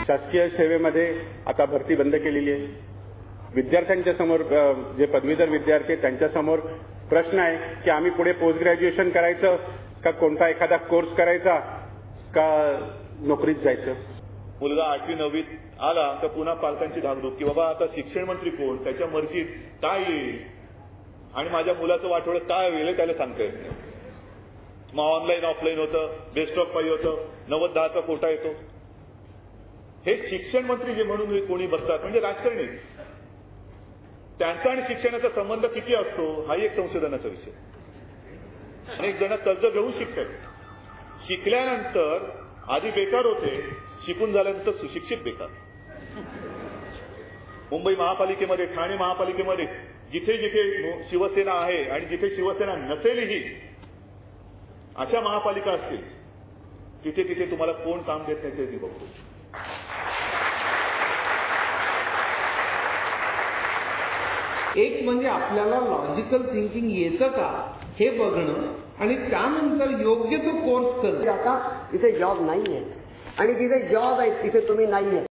शासकीय सेवेमध्ये आता भरती बंद केलेली आहे. विद्यार्थ्यांच्या समोर जे पदवीधर विद्यार्थी आहेत त्यांच्यासमोर प्रश्न आहे की आम्ही पुढे पोस्ट ग्रॅज्युएशन करायचं का कोणता एखादा कोर्स करायचा का नोकरीत जायचं. मुलगा 8वी 9वीत आला तर पुन्हा पालकांची धाकधूक की बाबा आता शिक्षण मंत्री कोण, त्याच्या मर्जीत काय येईल आणि माझ्या मुलाचं वाटोळं काय होईल त्याला सांगता येत नाही. मग ऑनलाईन ऑफलाईन होतं, बेस्ट ऑफ 5 होतं, 90-10चा कोटा येतो. हे शिक्षण मंत्री जे म्हणून कोणी बसतात म्हणजे राजकारणीच. त्यांचा आणि शिक्षणाचा संबंध किती असतो हाही एक संशोधनाचा विषय. अनेक जण कर्ज घेऊन शिकतात. शिकल्यानंतर आधी बेकार होते, शिकून झाल्यानंतर सुशिक्षित बेकार. मुंबई महापालिकेमध्ये, ठाणे महापालिकेमध्ये जिथे जिथे शिवसेना आहे आणि जिथे शिवसेना नसेलही अशा महापालिका असतील तिथे तिथे तुम्हाला कोण काम देत नाही ते बघतो. एक म्हणजे आपल्याला लॉजिकल थिंकिंग येतं का हे बघणं आणि त्यानंतर योग्य तो कोर्स करणं. आता तिथे जॉब नाहीये आणि जिथे जॉब आहे तिथे तुम्ही नाहीये.